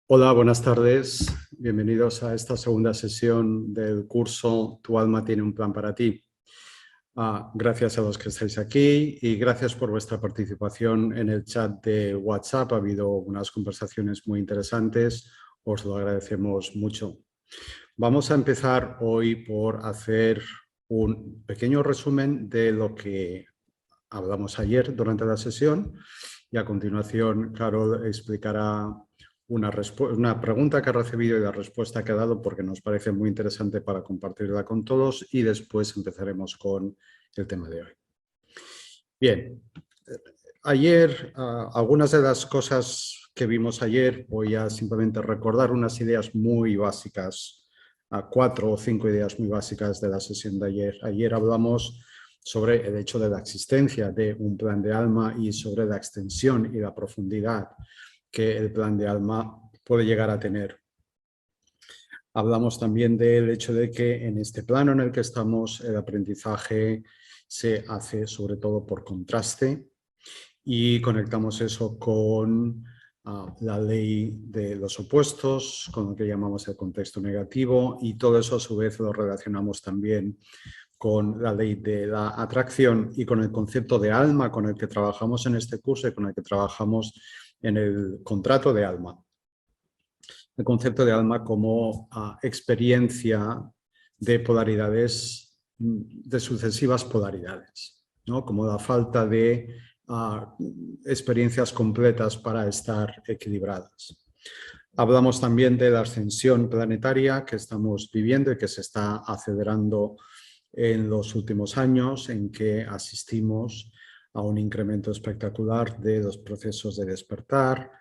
Hola, buenas tardes. Bienvenidos a esta segunda sesión del curso Tu alma tiene un plan para ti. Gracias a los que estáis aquí y gracias por vuestra participación en el chat de WhatsApp. Ha habido unas conversaciones muy interesantes. Os lo agradecemos mucho. Vamos a empezar hoy por hacer un pequeño resumen de lo que hablamos ayer durante la sesión y a continuación Carol explicará una pregunta que ha recibido y la respuesta que ha dado porque nos parece muy interesante para compartirla con todos y después empezaremos con el tema de hoy. Bien, ayer, algunas de las cosas que vimos ayer, voy a simplemente recordar unas ideas muy básicas, 4 o 5 ideas muy básicas de la sesión de ayer. Ayer hablamos sobre el hecho de la existencia de un plan de alma y sobre la extensión y la profundidad que el plan de alma puede llegar a tener. Hablamos también del hecho de que en este plano en el que estamos el aprendizaje se hace sobre todo por contraste y conectamos eso con la ley de los opuestos, con lo que llamamos el contexto negativo y todo eso a su vez lo relacionamos también con la ley de la atracción y con el concepto de alma con el que trabajamos en este curso y con el que trabajamos en el contrato de alma. El concepto de alma como experiencia de polaridades, de sucesivas polaridades, ¿no? Como la falta de experiencias completas para estar equilibradas. Hablamos también de la ascensión planetaria que estamos viviendo y que se está acelerando en los últimos años, en que asistimos a un incremento espectacular de los procesos de despertar,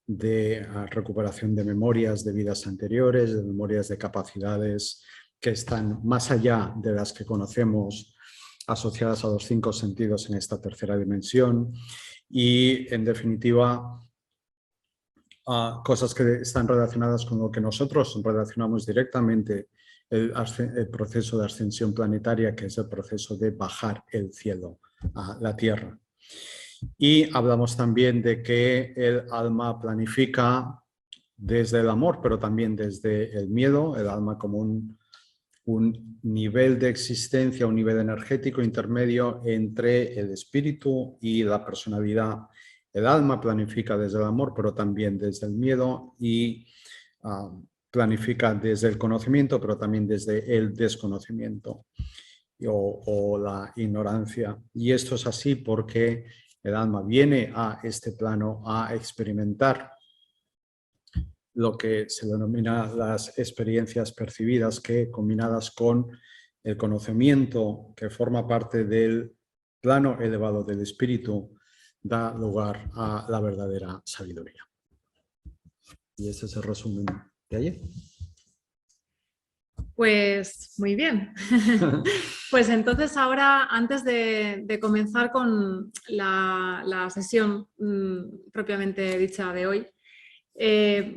de recuperación de memorias de vidas anteriores, de memorias de capacidades que están más allá de las que conocemos asociadas a los 5 sentidos en esta tercera dimensión y, en definitiva, cosas que están relacionadas con lo que nosotros relacionamos directamente el proceso de ascensión planetaria, que es el proceso de bajar el cielo a la tierra. Y hablamos también de que el alma planifica desde el amor, pero también desde el miedo, el alma como un nivel de existencia, un nivel energético intermedio entre el espíritu y la personalidad. El alma planifica desde el amor, pero también desde el miedo y planifica desde el conocimiento, pero también desde el desconocimiento o la ignorancia. Y esto es así porque el alma viene a este plano a experimentar lo que se denomina las experiencias percibidas, que combinadas con el conocimiento que forma parte del plano elevado del espíritu, da lugar a la verdadera sabiduría. Y ese es el resumen de ayer. Pues muy bien. Pues entonces ahora, antes de comenzar con la sesión propiamente dicha de hoy,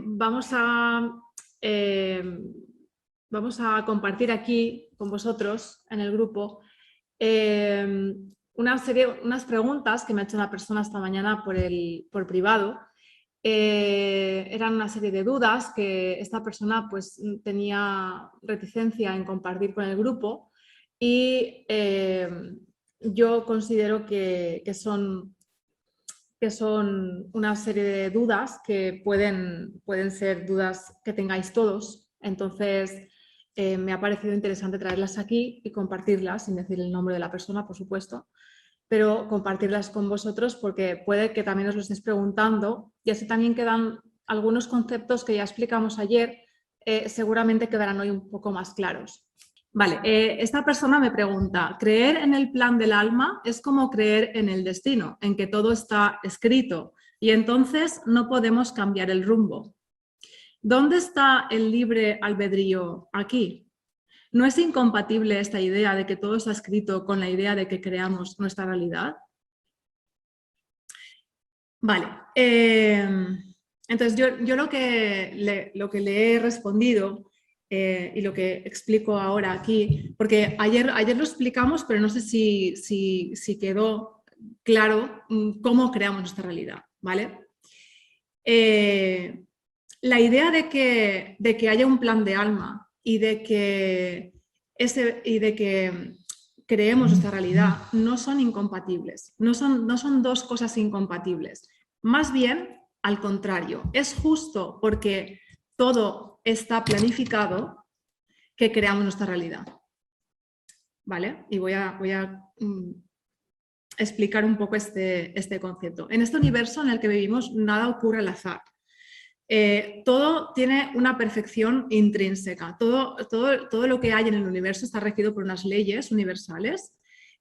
vamos a compartir aquí con vosotros en el grupo unas preguntas que me ha hecho una persona esta mañana por privado. Eran una serie de dudas que esta persona pues tenía reticencia en compartir con el grupo y yo considero que son una serie de dudas que pueden ser dudas que tengáis todos. Entonces me ha parecido interesante traerlas aquí y compartirlas, sin decir el nombre de la persona, por supuesto, pero compartirlas con vosotros porque puede que también os lo estéis preguntando y así también quedan algunos conceptos que ya explicamos ayer, seguramente quedarán hoy un poco más claros. Vale, esta persona me pregunta, ¿creer en el plan del alma es como creer en el destino, en que todo está escrito y entonces no podemos cambiar el rumbo? ¿Dónde está el libre albedrío aquí? ¿No es incompatible esta idea de que todo está escrito con la idea de que creamos nuestra realidad? Vale, entonces yo lo que le he respondido y lo que explico ahora aquí, porque ayer lo explicamos, pero no sé si quedó claro cómo creamos nuestra realidad, ¿vale? la idea de que haya un plan de alma y de que creemos nuestra realidad no son incompatibles, no son dos cosas incompatibles. Más bien, al contrario, es justo porque todo está planificado que creamos nuestra realidad. ¿Vale? Y voy a explicar un poco este concepto. En este universo en el que vivimos, nada ocurre al azar. Todo tiene una perfección intrínseca. Todo lo que hay en el universo está regido por unas leyes universales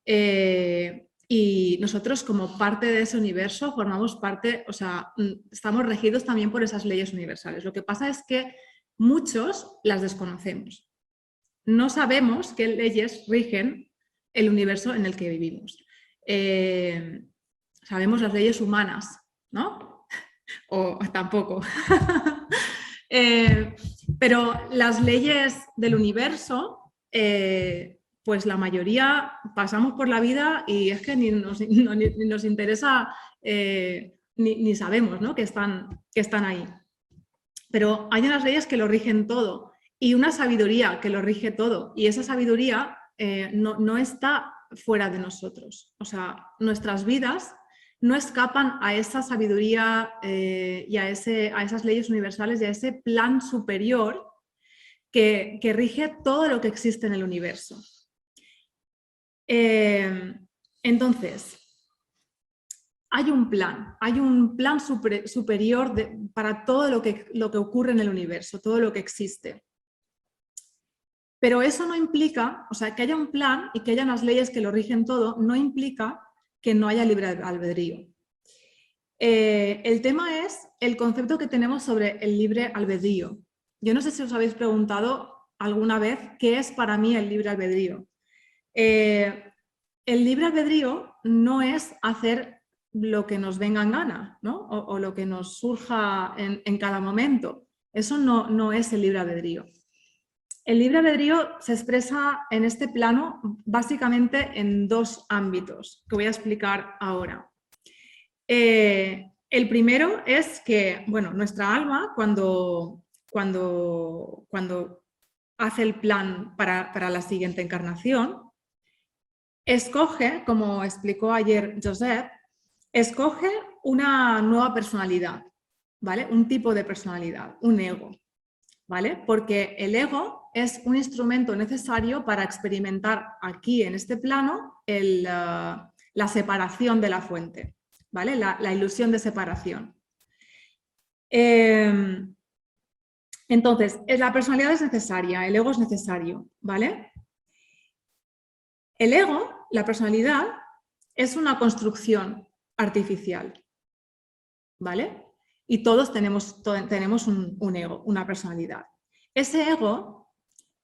y nosotros, como parte de ese universo, formamos parte, o sea, estamos regidos también por esas leyes universales. Lo que pasa es que muchos las desconocemos. No sabemos qué leyes rigen el universo en el que vivimos. Sabemos las leyes humanas, ¿no? O tampoco. Pero las leyes del universo, pues la mayoría pasamos por la vida y es que ni nos interesa, ni sabemos, ¿no? que están ahí. Pero hay unas leyes que lo rigen todo y una sabiduría que lo rige todo, y esa sabiduría no está fuera de nosotros. O sea, nuestras vidas no escapan a esa sabiduría y a esas leyes universales y a ese plan superior que rige todo lo que existe en el universo. Entonces, hay un plan superior para todo lo que ocurre en el universo, todo lo que existe. Pero eso no implica, o sea, que haya un plan y que haya unas leyes que lo rigen todo, no implica que no haya libre albedrío. El tema es el concepto que tenemos sobre el libre albedrío. Yo no sé si os habéis preguntado alguna vez qué es para mí el libre albedrío. El libre albedrío no es hacer lo que nos venga en gana, ¿no? o lo que nos surja en cada momento. Eso no es el libre albedrío. El libre albedrío se expresa en este plano básicamente en dos ámbitos que voy a explicar ahora. El primero es que, bueno, nuestra alma cuando hace el plan para la siguiente encarnación, escoge, como explicó ayer Josep, escoge una nueva personalidad, ¿vale? Un tipo de personalidad, un ego, ¿vale? Porque el ego es un instrumento necesario para experimentar aquí en este plano la separación de la fuente, ¿vale? La ilusión de separación. Entonces, la personalidad es necesaria, el ego es necesario, ¿vale? El ego, la personalidad, es una construcción artificial, ¿vale? Y todos tenemos un ego, una personalidad. Ese ego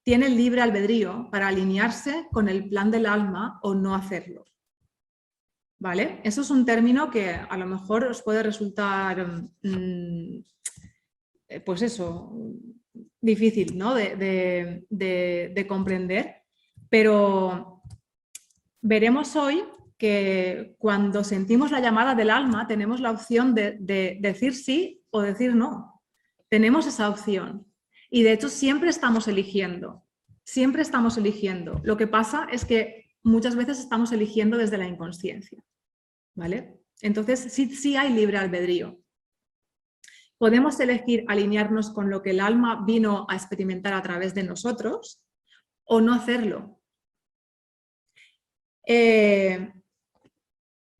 tiene el libre albedrío para alinearse con el plan del alma o no hacerlo, ¿vale? Eso es un término que a lo mejor os puede resultar, pues eso, difícil, ¿no? de comprender, pero veremos hoy que cuando sentimos la llamada del alma tenemos la opción de decir sí o decir no. Tenemos esa opción. Y de hecho siempre estamos eligiendo. Siempre estamos eligiendo. Lo que pasa es que muchas veces estamos eligiendo desde la inconsciencia, ¿vale? Entonces sí hay libre albedrío. Podemos elegir alinearnos con lo que el alma vino a experimentar a través de nosotros o no hacerlo.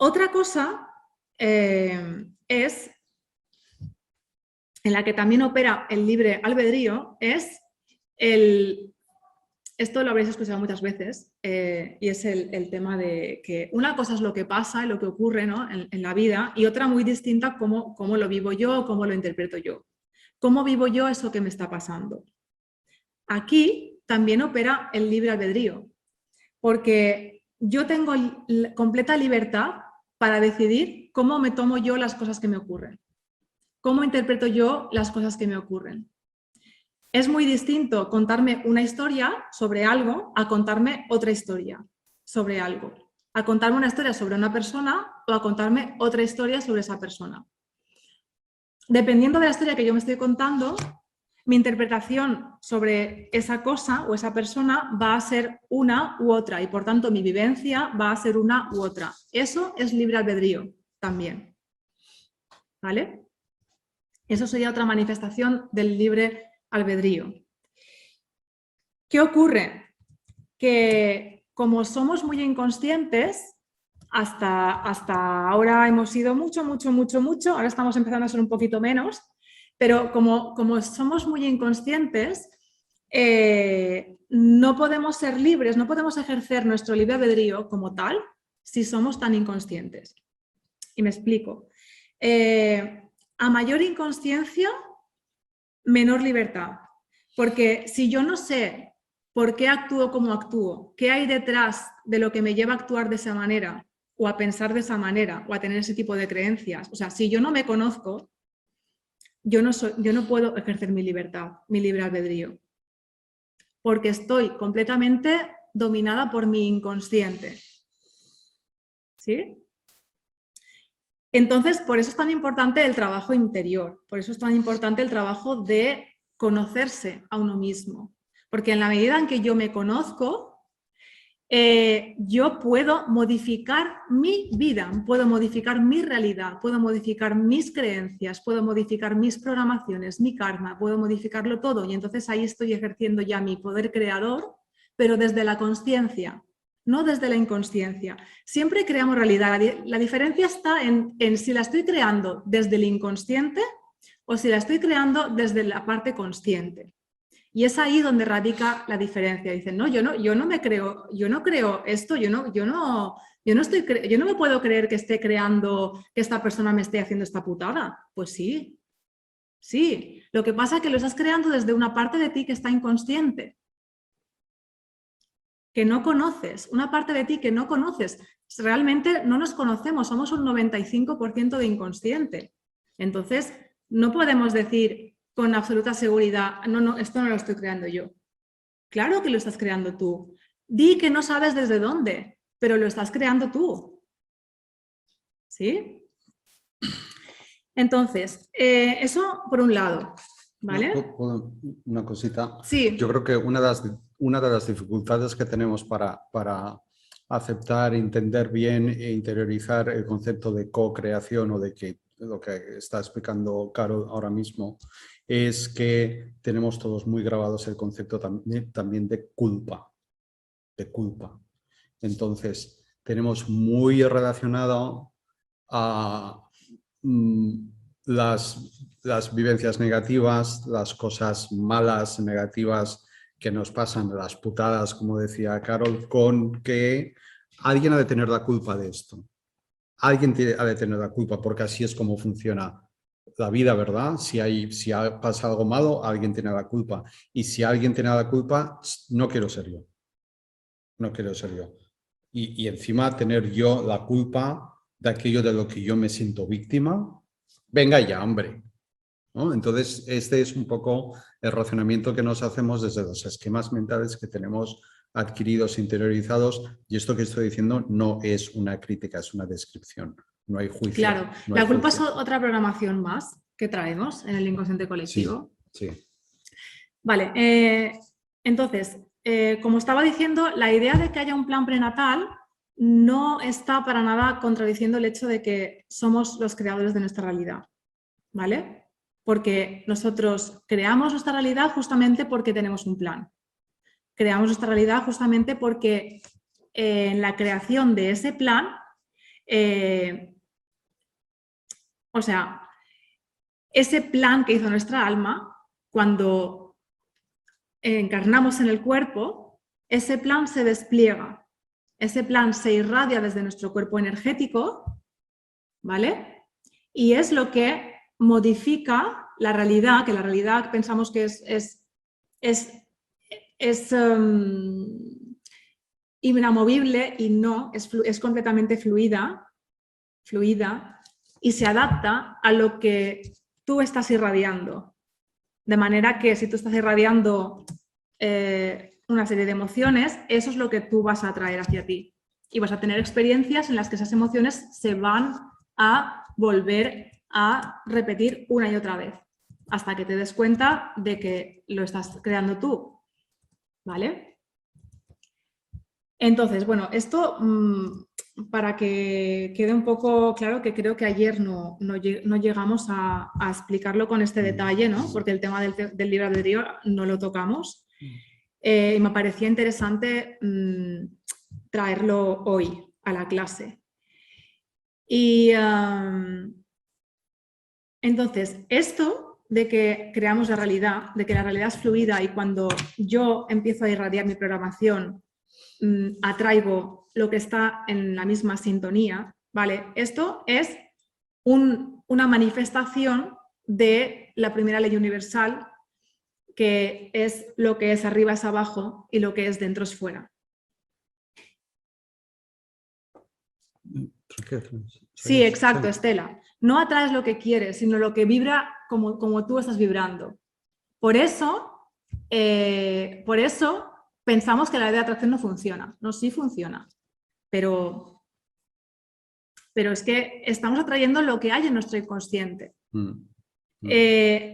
Otra cosa es, en la que también opera el libre albedrío, es esto lo habréis escuchado muchas veces, y es el tema de que una cosa es lo que pasa, lo que ocurre, ¿no? en la vida, y otra muy distinta cómo lo vivo yo, cómo lo interpreto yo. ¿Cómo vivo yo eso que me está pasando? Aquí también opera el libre albedrío, porque yo tengo completa libertad para decidir cómo me tomo yo las cosas que me ocurren. ¿Cómo interpreto yo las cosas que me ocurren? Es muy distinto contarme una historia sobre algo a contarme otra historia sobre algo. A contarme una historia sobre una persona o a contarme otra historia sobre esa persona. dependiendo de la historia que yo me estoy contando, mi interpretación sobre esa cosa o esa persona va a ser una u otra y por tanto mi vivencia va a ser una u otra. Eso es libre albedrío también. ¿Vale? Eso sería otra manifestación del libre albedrío. ¿Qué ocurre? Que como somos muy inconscientes, hasta ahora hemos sido mucho, ahora estamos empezando a ser un poquito menos, pero como somos muy inconscientes, no podemos ser libres, no podemos ejercer nuestro libre albedrío como tal si somos tan inconscientes. Y me explico. A mayor inconsciencia, menor libertad. Porque si yo no sé por qué actúo como actúo, qué hay detrás de lo que me lleva a actuar de esa manera, o a pensar de esa manera, o a tener ese tipo de creencias, o sea, si yo no me conozco, yo no puedo ejercer mi libertad, mi libre albedrío, porque estoy completamente dominada por mi inconsciente. ¿Sí? Entonces, por eso es tan importante el trabajo interior, por eso es tan importante el trabajo de conocerse a uno mismo, porque en la medida en que yo me conozco, yo puedo modificar mi vida, puedo modificar mi realidad, puedo modificar mis creencias, puedo modificar mis programaciones, mi karma, puedo modificarlo todo y entonces ahí estoy ejerciendo ya mi poder creador, pero desde la consciencia, no desde la inconsciencia. Siempre creamos realidad. La diferencia está en si la estoy creando desde el inconsciente o si la estoy creando desde la parte consciente. Y es ahí donde radica la diferencia. Dicen, no, yo no me creo, yo no creo esto, yo no me puedo creer que esté creando, que esta persona me esté haciendo esta putada. Pues sí, sí. Lo que pasa es que lo estás creando desde una parte de ti que está inconsciente, que no conoces, una parte de ti que no conoces. Realmente no nos conocemos, somos un 95% de inconsciente. Entonces, no podemos decir con absoluta seguridad, no, esto no lo estoy creando yo. Claro que lo estás creando tú. Di que no sabes desde dónde, pero lo estás creando tú. ¿Sí? Entonces, eso por un lado, ¿vale? Una cosita. Sí. Yo creo que una de las dificultades que tenemos para aceptar, entender bien e interiorizar el concepto de co-creación o de que lo que está explicando Carol ahora mismo es que tenemos todos muy grabados el concepto también de culpa. Entonces, tenemos muy relacionado a las vivencias negativas, las cosas malas, negativas que nos pasan, las putadas, como decía Carol, con que alguien ha de tener la culpa de esto. Alguien ha de tener la culpa, porque así es como funciona la vida, ¿verdad? Si pasa algo malo, alguien tiene la culpa. Y si alguien tiene la culpa, no quiero ser yo. No quiero ser yo. Y encima tener yo la culpa de aquello de lo que yo me siento víctima, venga ya, hombre. ¿No? Entonces, este es un poco el razonamiento que nos hacemos desde los esquemas mentales que tenemos adquiridos, interiorizados, y esto que estoy diciendo no es una crítica, es una descripción. No hay juicio. Claro, la culpa es otra programación más que traemos en el inconsciente colectivo. Sí. Vale, entonces, como estaba diciendo, la idea de que haya un plan prenatal no está para nada contradiciendo el hecho de que somos los creadores de nuestra realidad, ¿vale? Porque nosotros creamos nuestra realidad justamente porque tenemos un plan. Creamos nuestra realidad justamente porque en la creación de ese plan, o sea, ese plan que hizo nuestra alma, cuando encarnamos en el cuerpo, ese plan se despliega, ese plan se irradia desde nuestro cuerpo energético, ¿vale? Y es lo que modifica la realidad, que la realidad pensamos que es inamovible y no, es completamente fluida y se adapta a lo que tú estás irradiando. De manera que si tú estás irradiando una serie de emociones, eso es lo que tú vas a atraer hacia ti. Y vas a tener experiencias en las que esas emociones se van a volver a repetir una y otra vez, hasta que te des cuenta de que lo estás creando tú, ¿vale? Entonces, bueno, esto para que quede un poco claro, que creo que ayer no llegamos a explicarlo con este detalle, ¿no? Porque el tema del libre albedrío no lo tocamos. Y me parecía interesante traerlo hoy a la clase. Y entonces, esto de que creamos la realidad, de que la realidad es fluida y cuando yo empiezo a irradiar mi programación, atraigo lo que está en la misma sintonía, ¿vale? Esto es una manifestación de la primera ley universal, que es lo que es arriba es abajo y lo que es dentro es fuera. Sí, exacto, Estela. No atraes lo que quieres, sino lo que vibra como tú estás vibrando. Por eso pensamos que la ley de atracción no funciona. No, sí funciona, pero es que estamos atrayendo lo que hay en nuestro inconsciente.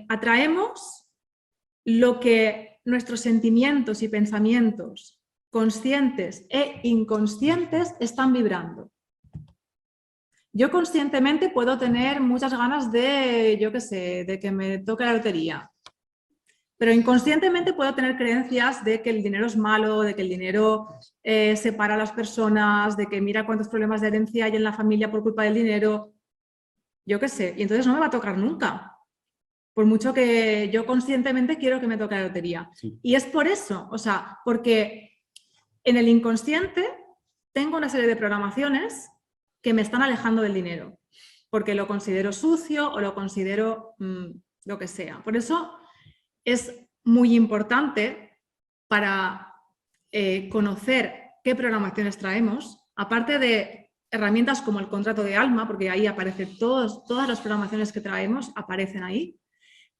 Atraemos lo que nuestros sentimientos y pensamientos conscientes e inconscientes están vibrando. Yo conscientemente puedo tener muchas ganas de, yo qué sé, de que me toque la lotería. Pero inconscientemente puedo tener creencias de que el dinero es malo, de que el dinero separa a las personas, de que mira cuántos problemas de herencia hay en la familia por culpa del dinero. Yo qué sé, y entonces no me va a tocar nunca. Por mucho que yo conscientemente quiero que me toque la lotería. Sí. Y es por eso, o sea, porque en el inconsciente tengo una serie de programaciones que me están alejando del dinero, porque lo considero sucio o lo considero lo que sea. Por eso es muy importante para conocer qué programaciones traemos, aparte de herramientas como el contrato de alma, porque ahí aparecen todas las programaciones que traemos, aparecen ahí,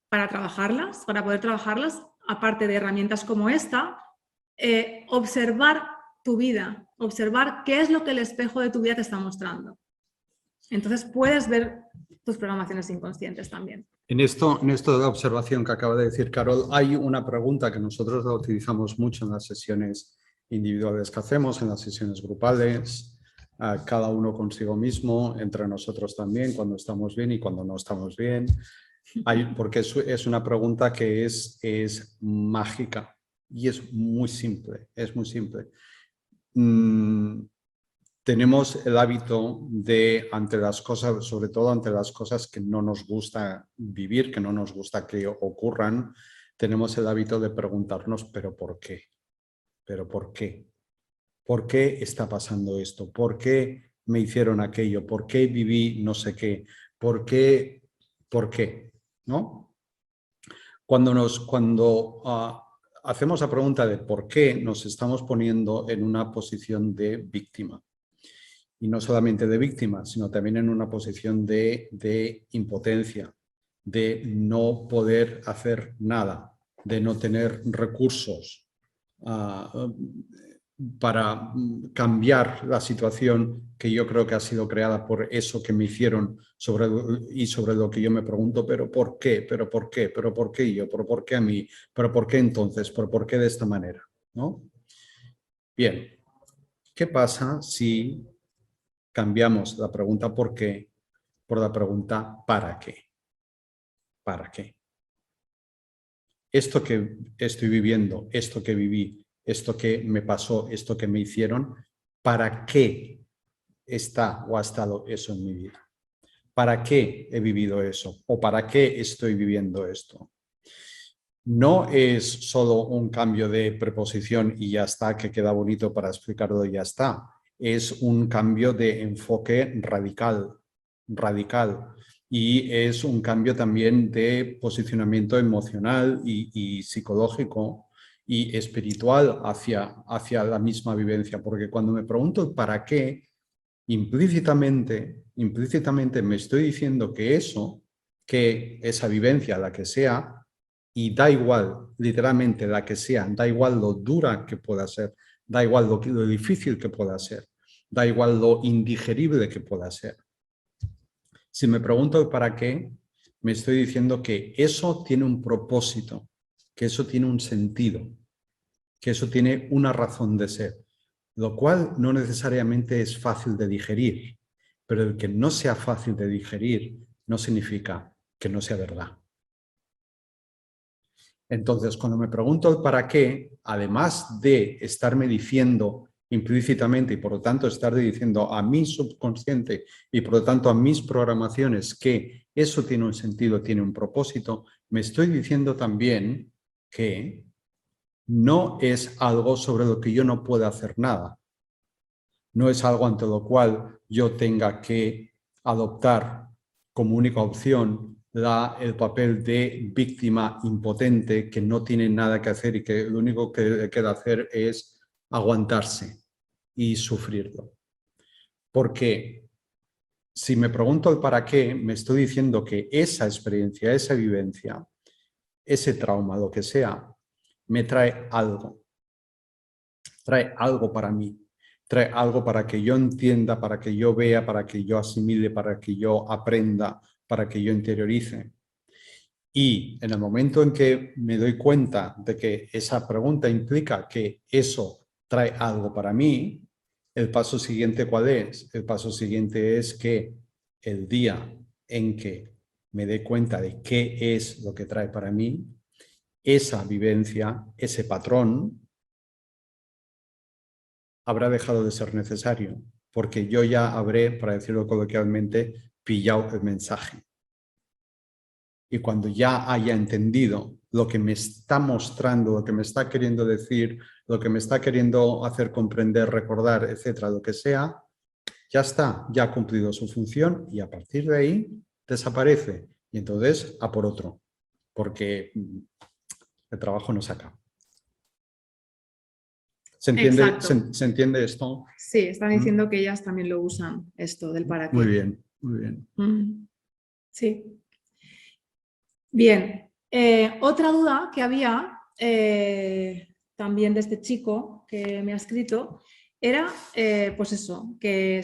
para trabajarlas, para poder trabajarlas, aparte de herramientas como esta, observar tu vida, observar qué es lo que el espejo de tu vida te está mostrando. Entonces puedes ver tus programaciones inconscientes también. En esto de la observación que acaba de decir Carol, hay una pregunta que nosotros la utilizamos mucho en las sesiones individuales que hacemos, en las sesiones grupales, cada uno consigo mismo, entre nosotros también, cuando estamos bien y cuando no estamos bien, porque es una pregunta que es mágica y es muy simple, tenemos el hábito de, ante las cosas, sobre todo ante las cosas que no nos gusta vivir, que no nos gusta que ocurran, tenemos el hábito de preguntarnos, ¿pero por qué? ¿Pero por qué? ¿Por qué está pasando esto? ¿Por qué me hicieron aquello? ¿Por qué viví no sé qué? ¿Por qué? ¿Por qué? ¿No? Cuando hacemos la pregunta de por qué, nos estamos poniendo en una posición de víctima. Y no solamente de víctima, sino también en una posición de impotencia, de no poder hacer nada, de no tener recursos para cambiar la situación que yo creo que ha sido creada por eso que me hicieron sobre lo que yo me pregunto, ¿pero por qué? ¿Pero por qué? ¿Pero por qué yo? ¿Pero por qué a mí? ¿Pero por qué entonces? ¿Pero por qué de esta manera? ¿No? Bien, ¿qué pasa si cambiamos la pregunta ¿por qué? Por la pregunta ¿para qué? ¿Para qué? Esto que estoy viviendo, esto que viví, esto que me pasó, esto que me hicieron, ¿para qué está o ha estado eso en mi vida? ¿Para qué he vivido eso? ¿O para qué estoy viviendo esto? No es solo un cambio de preposición y ya está, que queda bonito para explicarlo y ya está. Es un cambio de enfoque radical. Y es un cambio también de posicionamiento emocional y psicológico y espiritual hacia la misma vivencia. Porque cuando me pregunto para qué, implícitamente me estoy diciendo que esa vivencia, la que sea, y da igual, literalmente la que sea, da igual lo dura que pueda ser, da igual lo difícil que pueda ser, da igual lo indigerible que pueda ser. Si me pregunto el para qué, me estoy diciendo que eso tiene un propósito, que eso tiene un sentido, que eso tiene una razón de ser, lo cual no necesariamente es fácil de digerir, pero el que no sea fácil de digerir no significa que no sea verdad. Entonces, cuando me pregunto el para qué, además de estarme diciendo implícitamente y por lo tanto estar diciendo a mi subconsciente y por lo tanto a mis programaciones que eso tiene un sentido, tiene un propósito, me estoy diciendo también que no es algo sobre lo que yo no pueda hacer nada. No es algo ante lo cual yo tenga que adoptar como única opción el papel de víctima impotente que no tiene nada que hacer y que lo único que le queda hacer es aguantarse y sufrirlo. Porque si me pregunto el para qué, me estoy diciendo que esa experiencia, esa vivencia, ese trauma, lo que sea, me trae algo para mí. Trae algo para que yo entienda, para que yo vea, para que yo asimile, para que yo aprenda, para que yo interiorice. Y en el momento en que me doy cuenta de que esa pregunta implica que eso trae algo para mí, el paso siguiente, ¿cuál es? El paso siguiente es que el día en que me dé cuenta de qué es lo que trae para mí, esa vivencia, ese patrón, habrá dejado de ser necesario, porque yo ya habré, para decirlo coloquialmente, pillado el mensaje. Y cuando ya haya entendido lo que me está mostrando, lo que me está queriendo decir, lo que me está queriendo hacer comprender, recordar, etcétera, lo que sea, ya está, ya ha cumplido su función y a partir de ahí desaparece. Y entonces a por otro, porque el trabajo no se acaba. ¿Se entiende, se entiende esto? Sí, están diciendo que ellas también lo usan, esto del para qué. Muy bien, muy bien. Sí. Bien. Otra duda que había también de este chico que me ha escrito era, pues eso, que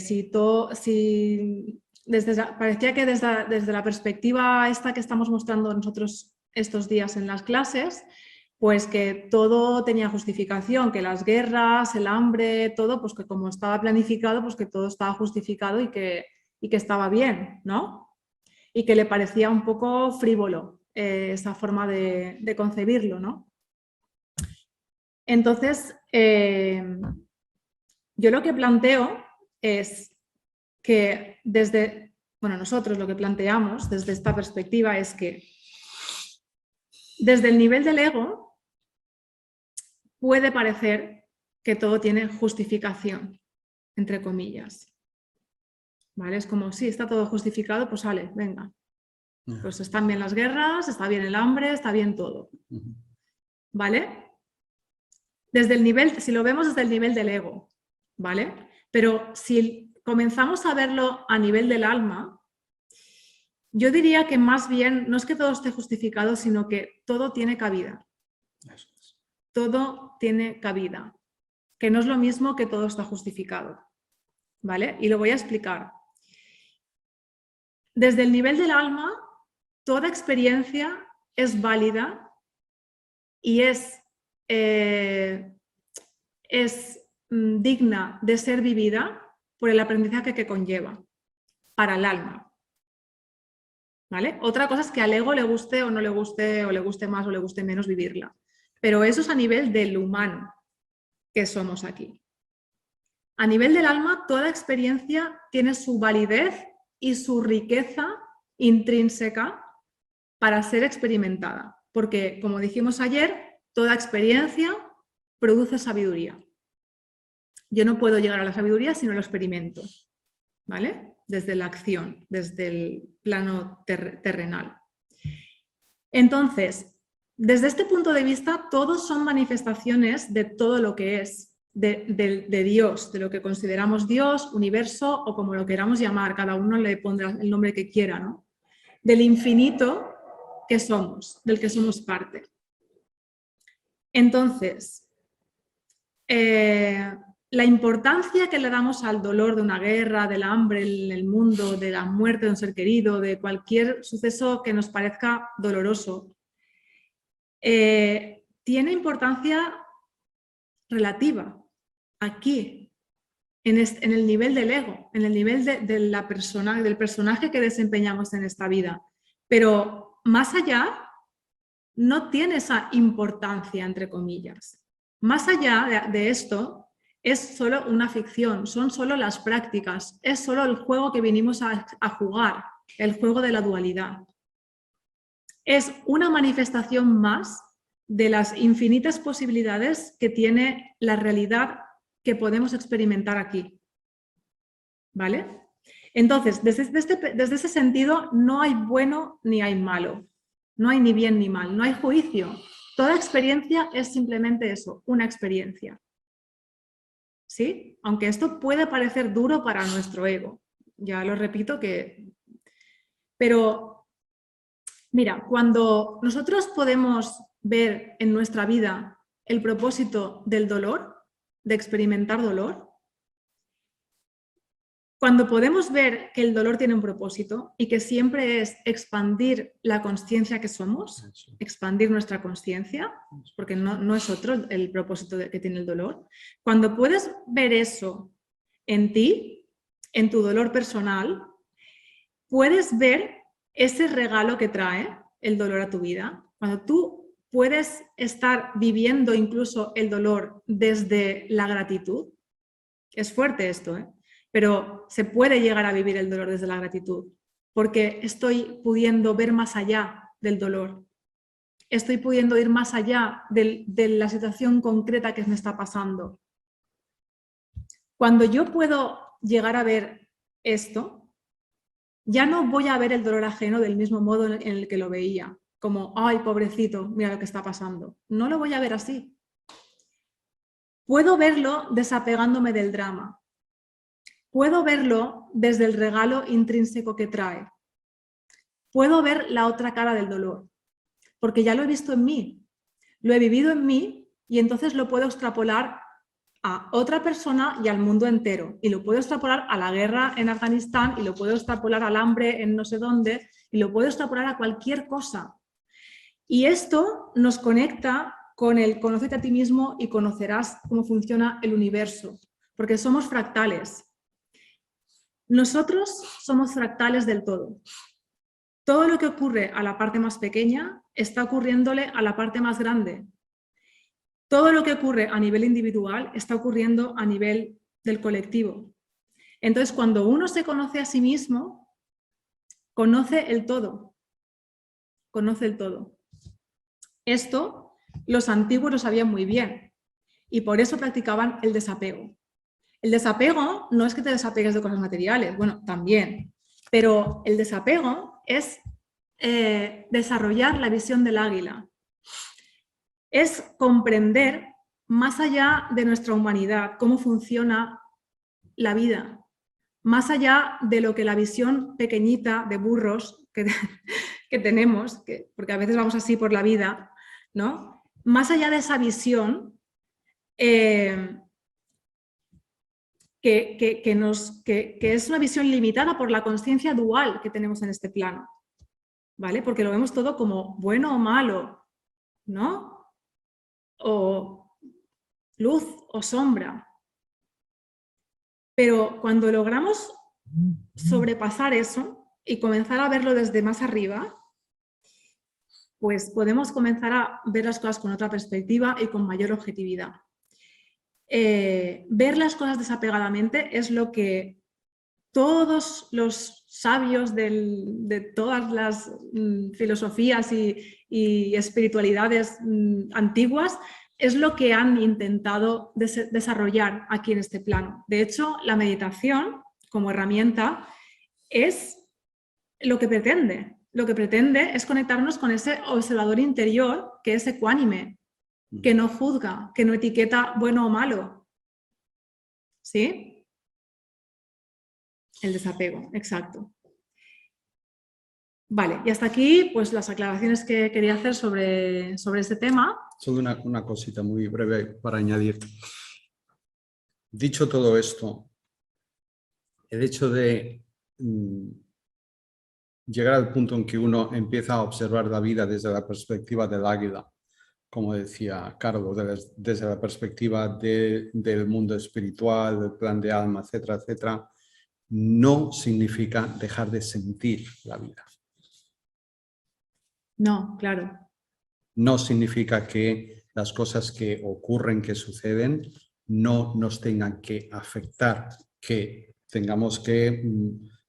parecía que desde la perspectiva esta que estamos mostrando nosotros estos días en las clases, pues que todo tenía justificación, que las guerras, el hambre, todo, pues que como estaba planificado, pues que todo estaba justificado y que estaba bien, ¿no? Y que le parecía un poco frívolo esa forma de concebirlo, ¿no? Entonces, yo lo que planteo es que nosotros lo que planteamos desde esta perspectiva es que desde el nivel del ego puede parecer que todo tiene justificación, entre comillas. ¿Vale? Es como, sí, está todo justificado, pues sale, venga. Pues están bien las guerras, está bien el hambre, está bien todo. ¿Vale? Desde el nivel, si lo vemos desde el nivel del ego, ¿vale? Pero si comenzamos a verlo a nivel del alma, yo diría que más bien no es que todo esté justificado, sino que todo tiene cabida. Todo tiene cabida, que no es lo mismo que todo está justificado, ¿vale? Y lo voy a explicar. Desde el nivel del alma, toda experiencia es válida y es digna de ser vivida por el aprendizaje que conlleva para el alma. ¿Vale? Otra cosa es que al ego le guste o no le guste, o le guste más o le guste menos vivirla. Pero eso es a nivel del humano que somos aquí. A nivel del alma, toda experiencia tiene su validez y su riqueza intrínseca para ser experimentada. Porque, como dijimos ayer, toda experiencia produce sabiduría. Yo no puedo llegar a la sabiduría si no lo experimento, ¿vale? Desde la acción, desde el plano terrenal. Entonces, desde este punto de vista, todos son manifestaciones de todo lo que es, de Dios, de lo que consideramos Dios, universo o como lo queramos llamar, cada uno le pondrá el nombre que quiera, ¿no? Del infinito que somos, del que somos parte. Entonces, la importancia que le damos al dolor de una guerra, del hambre en el mundo, de la muerte de un ser querido, de cualquier suceso que nos parezca doloroso, tiene importancia relativa aquí, en el nivel del ego, en el nivel de la persona, del personaje que desempeñamos en esta vida. Pero más allá, no tiene esa importancia, entre comillas. Más allá de esto, es solo una ficción, son solo las prácticas, es solo el juego que vinimos a jugar, el juego de la dualidad. Es una manifestación más de las infinitas posibilidades que tiene la realidad que podemos experimentar aquí. ¿Vale? Entonces, desde ese sentido, no hay bueno ni hay malo. No hay ni bien ni mal, no hay juicio. Toda experiencia es simplemente eso, una experiencia. ¿Sí? Aunque esto puede parecer duro para nuestro ego. Ya lo repito que... Pero, mira, cuando nosotros podemos ver en nuestra vida el propósito del dolor, de experimentar dolor, cuando podemos ver que el dolor tiene un propósito y que siempre es expandir la consciencia que somos, expandir nuestra consciencia, porque no es otro el propósito que tiene el dolor, cuando puedes ver eso en ti, en tu dolor personal, puedes ver ese regalo que trae el dolor a tu vida. Cuando tú puedes estar viviendo incluso el dolor desde la gratitud, es fuerte esto, ¿eh? Pero se puede llegar a vivir el dolor desde la gratitud, porque estoy pudiendo ver más allá del dolor. Estoy pudiendo ir más allá de la situación concreta que me está pasando. Cuando yo puedo llegar a ver esto, ya no voy a ver el dolor ajeno del mismo modo en el que lo veía, como, ay, pobrecito, mira lo que está pasando. No lo voy a ver así. Puedo verlo desapegándome del drama. Puedo verlo desde el regalo intrínseco que trae. Puedo ver la otra cara del dolor, porque ya lo he visto en mí, lo he vivido en mí y entonces lo puedo extrapolar a otra persona y al mundo entero. Y lo puedo extrapolar a la guerra en Afganistán y lo puedo extrapolar al hambre en no sé dónde y lo puedo extrapolar a cualquier cosa. Y esto nos conecta con el conócete a ti mismo y conocerás cómo funciona el universo, porque somos fractales. Nosotros somos fractales del todo. Todo lo que ocurre a la parte más pequeña está ocurriéndole a la parte más grande. Todo lo que ocurre a nivel individual está ocurriendo a nivel del colectivo. Entonces, cuando uno se conoce a sí mismo, conoce el todo. Conoce el todo. Esto los antiguos lo sabían muy bien y por eso practicaban el desapego. El desapego no es que te desapegues de cosas materiales, bueno, también, pero el desapego es desarrollar la visión del águila. Es comprender más allá de nuestra humanidad cómo funciona la vida, más allá de lo que la visión pequeñita de burros que tenemos, porque a veces vamos así por la vida, ¿no? Más allá de esa visión, que es una visión limitada por la consciencia dual que tenemos en este plano, ¿vale? Porque lo vemos todo como bueno o malo, ¿no? O luz o sombra. Pero cuando logramos sobrepasar eso y comenzar a verlo desde más arriba, pues podemos comenzar a ver las cosas con otra perspectiva y con mayor objetividad. Ver las cosas desapegadamente es lo que todos los sabios de todas las filosofías y espiritualidades antiguas es lo que han intentado desarrollar aquí en este plano. De hecho, la meditación como herramienta es lo que pretende. Lo que pretende es conectarnos con ese observador interior que es ecuánime, que no juzga, que no etiqueta bueno o malo. ¿Sí? El desapego, exacto. Vale, y hasta aquí pues las aclaraciones que quería hacer sobre este tema. Solo una cosita muy breve para añadir. dicho todo esto, el hecho de llegar al punto en que uno empieza a observar la vida desde la perspectiva del águila, como decía Carlos, desde la perspectiva del mundo espiritual, del plan de alma, etcétera, etcétera, no significa dejar de sentir la vida. No, claro. No significa que las cosas que ocurren, que suceden, no nos tengan que afectar, que tengamos que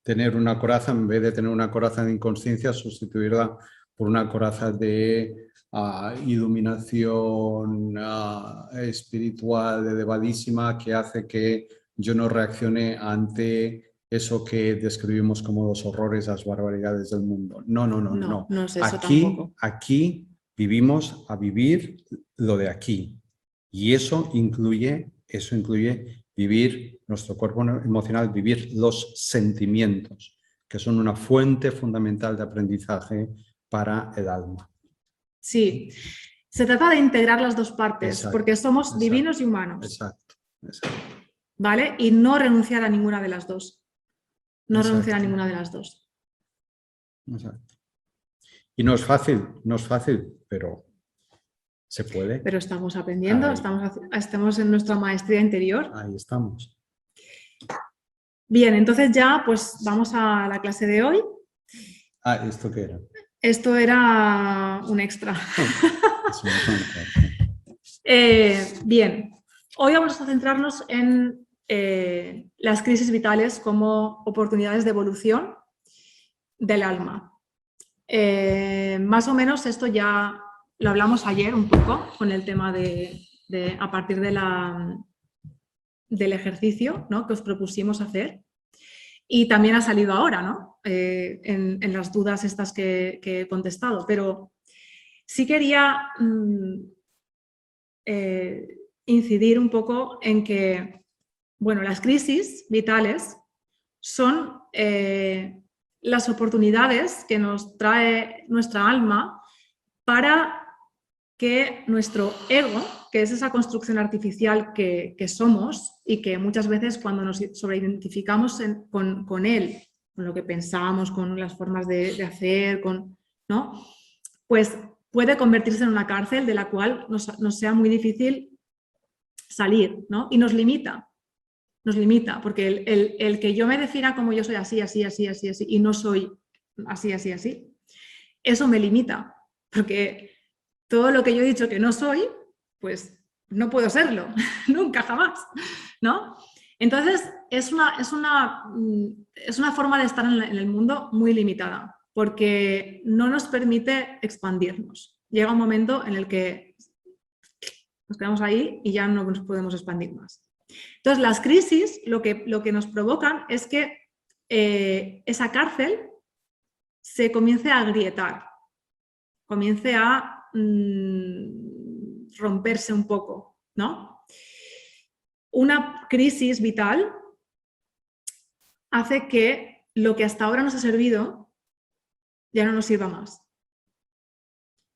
tener una coraza, en vez de tener una coraza de inconsciencia, sustituirla por una coraza de iluminación espiritual elevadísima que hace que yo no reaccione ante eso que describimos como los horrores, las barbaridades del mundo. No, no, no, no. No es eso tampoco. Aquí vivimos a vivir lo de aquí. Y eso incluye vivir nuestro cuerpo emocional, vivir los sentimientos, que son una fuente fundamental de aprendizaje para el alma. Sí, se trata de integrar las dos partes, Exacto, porque somos exacto, divinos y humanos. Exacto, exacto. ¿Vale? Y no renunciar a ninguna de las dos. No Exacto. renunciar a ninguna de las dos. Exacto. Y no es fácil, pero se puede. Pero estamos aprendiendo, estamos en nuestra maestría interior. Ahí estamos. Bien, entonces ya pues vamos a la clase de hoy. ¿Esto qué era? Esto era un extra. Bien, hoy vamos a centrarnos en las crisis vitales como oportunidades de evolución del alma. Más o menos esto ya lo hablamos ayer un poco con el tema a partir del ejercicio, ¿no?, que os propusimos hacer. Y también ha salido ahora, ¿no?, en las dudas estas que he contestado. Pero sí quería incidir un poco en que, bueno, las crisis vitales son las oportunidades que nos trae nuestra alma para que nuestro ego, que es esa construcción artificial que somos y que muchas veces cuando nos sobreidentificamos con él, con lo que pensamos, con las formas de hacer, ¿no?, pues puede convertirse en una cárcel de la cual nos sea muy difícil salir, ¿no? Y nos limita, porque el que yo me defina como yo soy así, así, así, así, así, y no soy así, así, así, eso me limita, porque todo lo que yo he dicho que no soy, pues no puedo serlo, nunca, jamás, ¿no? Entonces es una forma de estar en el mundo muy limitada, porque no nos permite expandirnos. Llega un momento en el que nos quedamos ahí y ya no nos podemos expandir más. Entonces las crisis lo que nos provocan es que esa cárcel se comience a agrietar, comience a romperse un poco, ¿no? Una crisis vital hace que lo que hasta ahora nos ha servido ya no nos sirva más.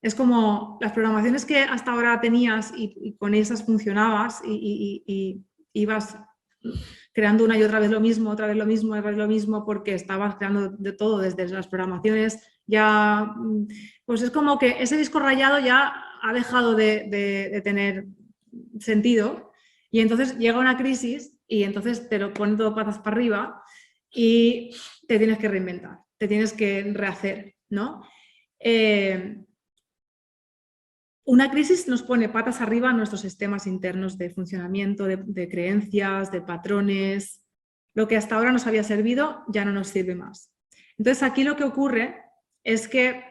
Es como las programaciones que hasta ahora tenías y con esas funcionabas y ibas creando una y otra vez lo mismo, otra vez lo mismo, otra vez lo mismo, porque estabas creando de todo desde las programaciones. Ya, pues es como que ese disco rayado ya ha dejado de tener sentido y entonces llega una crisis y entonces te lo ponen todo patas para arriba y te tienes que reinventar, te tienes que rehacer, ¿no? Una crisis nos pone patas arriba en nuestros sistemas internos de funcionamiento, de creencias, de patrones. Lo que hasta ahora nos había servido ya no nos sirve más. Entonces aquí lo que ocurre es que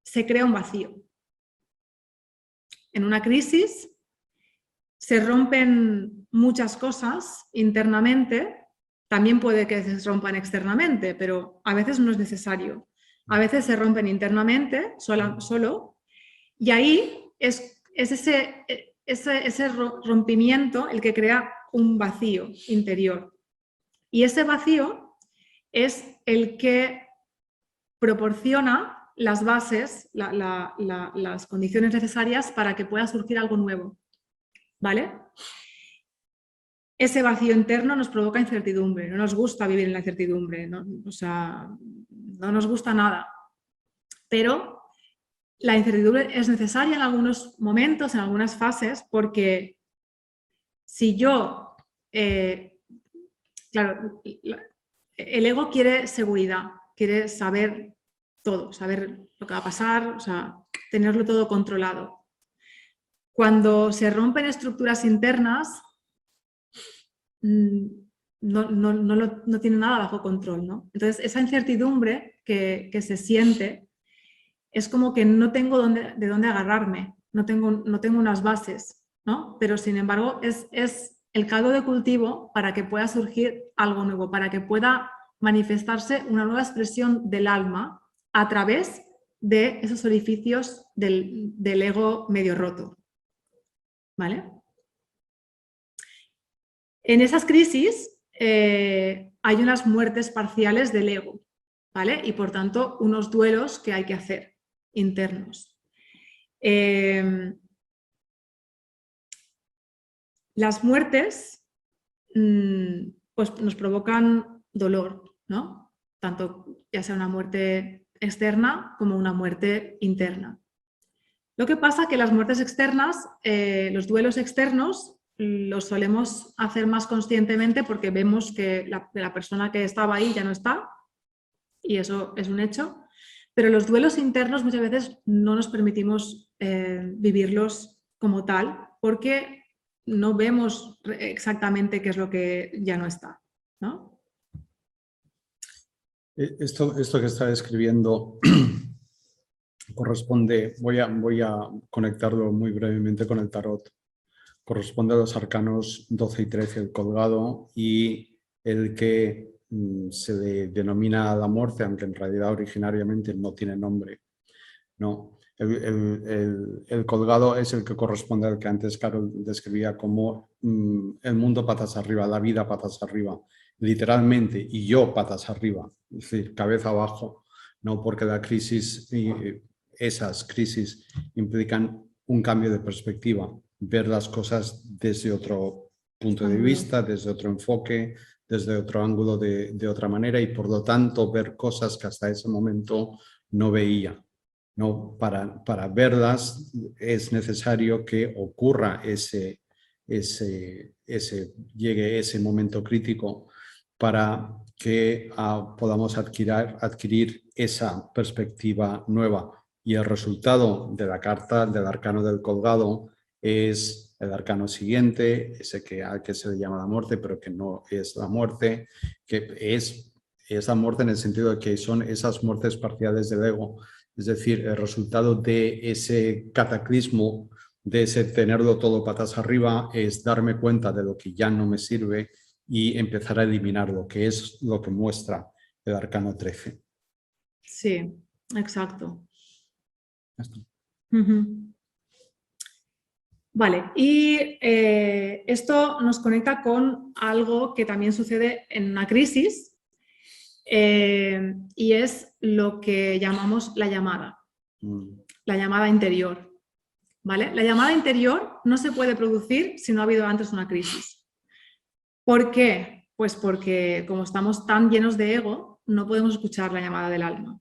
se crea un vacío. En una crisis se rompen muchas cosas internamente, también puede que se rompan externamente, pero a veces no es necesario. A veces se rompen internamente, solo, y ahí es ese rompimiento el que crea un vacío interior. Y ese vacío es el que proporciona las bases, las condiciones necesarias para que pueda surgir algo nuevo. ¿vale? Ese vacío interno nos provoca incertidumbre, no nos gusta vivir en la incertidumbre, ¿no? O sea, no nos gusta nada. Pero la incertidumbre es necesaria en algunos momentos, en algunas fases, porque si yo, claro, el ego quiere seguridad, quiere saber todo, saber lo que va a pasar, o sea, tenerlo todo controlado. Cuando se rompen estructuras internas, no tiene nada bajo control, ¿no? Entonces, esa incertidumbre que se siente es como que no tengo de dónde agarrarme, no tengo unas bases, ¿no? Pero, sin embargo, es el caldo de cultivo para que pueda surgir algo nuevo, para que pueda manifestarse una nueva expresión del alma a través de esos orificios del ego medio roto, ¿vale? En esas crisis hay unas muertes parciales del ego, ¿vale? Y por tanto unos duelos que hay que hacer internos. Las muertes pues nos provocan dolor, ¿no? Tanto ya sea una muerte externa como una muerte interna. Lo que pasa es que las muertes externas, los duelos externos, los solemos hacer más conscientemente porque vemos que la persona que estaba ahí ya no está, y eso es un hecho, pero los duelos internos muchas veces no nos permitimos vivirlos como tal porque no vemos exactamente qué es lo que ya no está, ¿no? Esto que está describiendo corresponde, voy a conectarlo muy brevemente con el tarot, corresponde a los arcanos 12 y 13, el colgado y el que se le denomina la muerte, aunque en realidad originariamente no tiene nombre, ¿no? El colgado es el que corresponde al que antes Carol describía como el mundo patas arriba, la vida patas arriba, literalmente, y yo patas arriba, es decir, cabeza abajo, ¿no? Porque la crisis, esas crisis implican un cambio de perspectiva, ver las cosas desde otro punto de vista, desde otro enfoque, desde otro ángulo de otra manera y por lo tanto ver cosas que hasta ese momento no veía. No, para verlas es necesario que ocurra llegue ese momento crítico para que podamos adquirir esa perspectiva nueva. Y el resultado de la carta del arcano del colgado es el arcano siguiente, ese al que se le llama la muerte, pero que no es la muerte, que es la muerte en el sentido de que son esas muertes parciales del ego. Es decir, el resultado de ese cataclismo, de ese tenerlo todo patas arriba, es darme cuenta de lo que ya no me sirve y empezar a eliminarlo, que es lo que muestra el arcano 13. Sí, exacto. Vale, y esto nos conecta con algo que también sucede en una crisis y es lo que llamamos la llamada interior. ¿Vale? La llamada interior no se puede producir si no ha habido antes una crisis. ¿Por qué? Pues porque como estamos tan llenos de ego, no podemos escuchar la llamada del alma.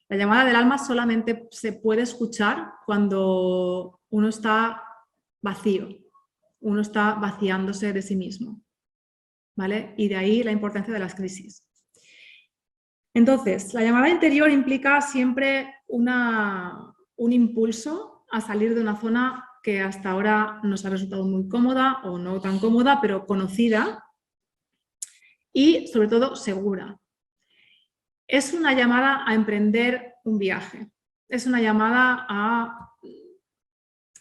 La llamada del alma solamente se puede escuchar cuando uno está vacío, uno está vaciándose de sí mismo, ¿vale? Y de ahí la importancia de las crisis. Entonces, la llamada interior implica siempre un impulso a salir de una zona que hasta ahora nos ha resultado muy cómoda o no tan cómoda, pero conocida y sobre todo segura. Es una llamada a emprender un viaje, es una llamada a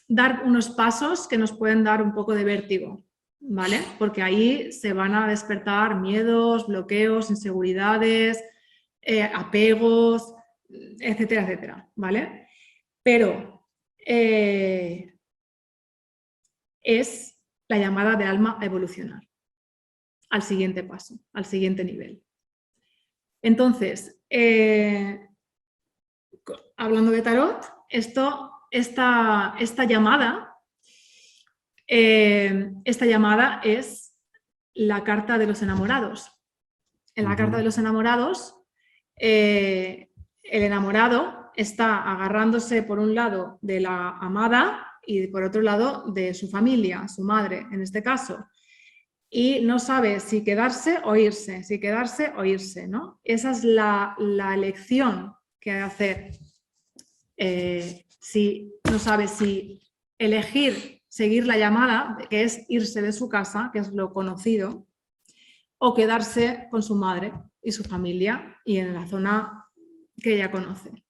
dar unos pasos que nos pueden dar un poco de vértigo, ¿vale? Porque ahí se van a despertar miedos, bloqueos, inseguridades, apegos, etcétera, etcétera, ¿vale? Pero es la llamada del alma a evolucionar al siguiente paso, al siguiente nivel. Entonces, hablando de tarot, esta llamada esta llamada es la carta de los enamorados. En la carta de los enamorados, el enamorado está agarrándose por un lado de la amada y por otro lado de su familia, su madre en este caso, y no sabe si quedarse o irse, si quedarse o irse, ¿no? Esa es la elección que ha de hacer. Si no sabe si elegir seguir la llamada, que es irse de su casa, que es lo conocido, o quedarse con su madre y su familia y en la zona que ella conoce.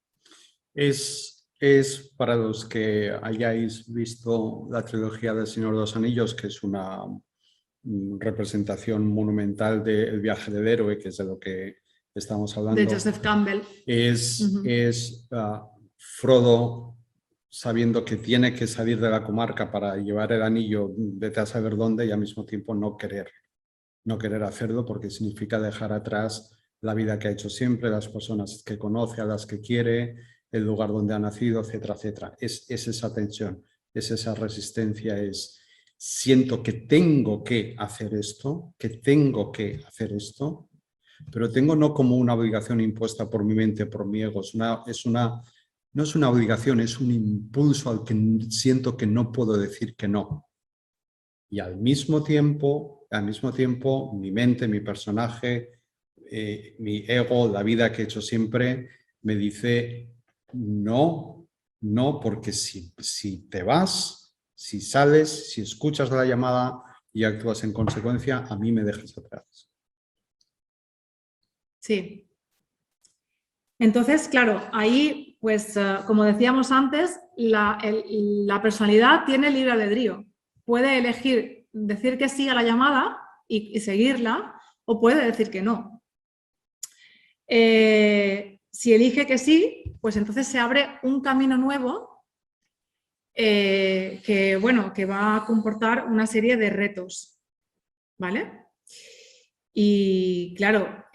Es para los que hayáis visto la trilogía del Señor de los Anillos, que es una representación monumental del viaje del héroe, que es de lo que estamos hablando. De Joseph Campbell. Es Frodo sabiendo que tiene que salir de la comarca para llevar el anillo, vete a saber dónde, y al mismo tiempo no querer hacerlo, porque significa dejar atrás la vida que ha hecho siempre, las personas que conoce, a las que quiere, el lugar donde ha nacido, etcétera, etcétera. Es esa tensión, es esa resistencia, siento que tengo que hacer esto, pero tengo no como una obligación impuesta por mi mente, por mi ego, no es una obligación, es un impulso al que siento que no puedo decir que no. Y al mismo tiempo mi mente, mi personaje, mi ego, la vida que he hecho siempre, me dice no, porque si te vas, si sales, si escuchas la llamada y actúas en consecuencia, a mí me dejas atrás. Sí. Entonces, claro, ahí, pues, como decíamos antes, la personalidad tiene libre albedrío. Puede elegir decir que sí a la llamada y seguirla, o puede decir que no. Si elige que sí, pues entonces se abre un camino nuevo que va a comportar una serie de retos, ¿vale? Y claro,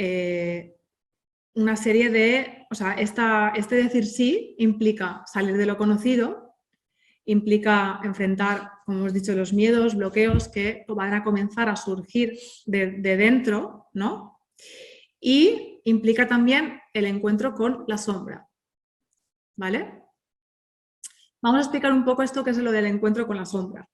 una serie de, o sea, este decir sí implica salir de lo conocido, implica enfrentar, como hemos dicho, los miedos, bloqueos que van a comenzar a surgir de dentro, ¿no? Y implica también el encuentro con la sombra, ¿vale? Vamos a explicar un poco esto que es lo del encuentro con la sombra.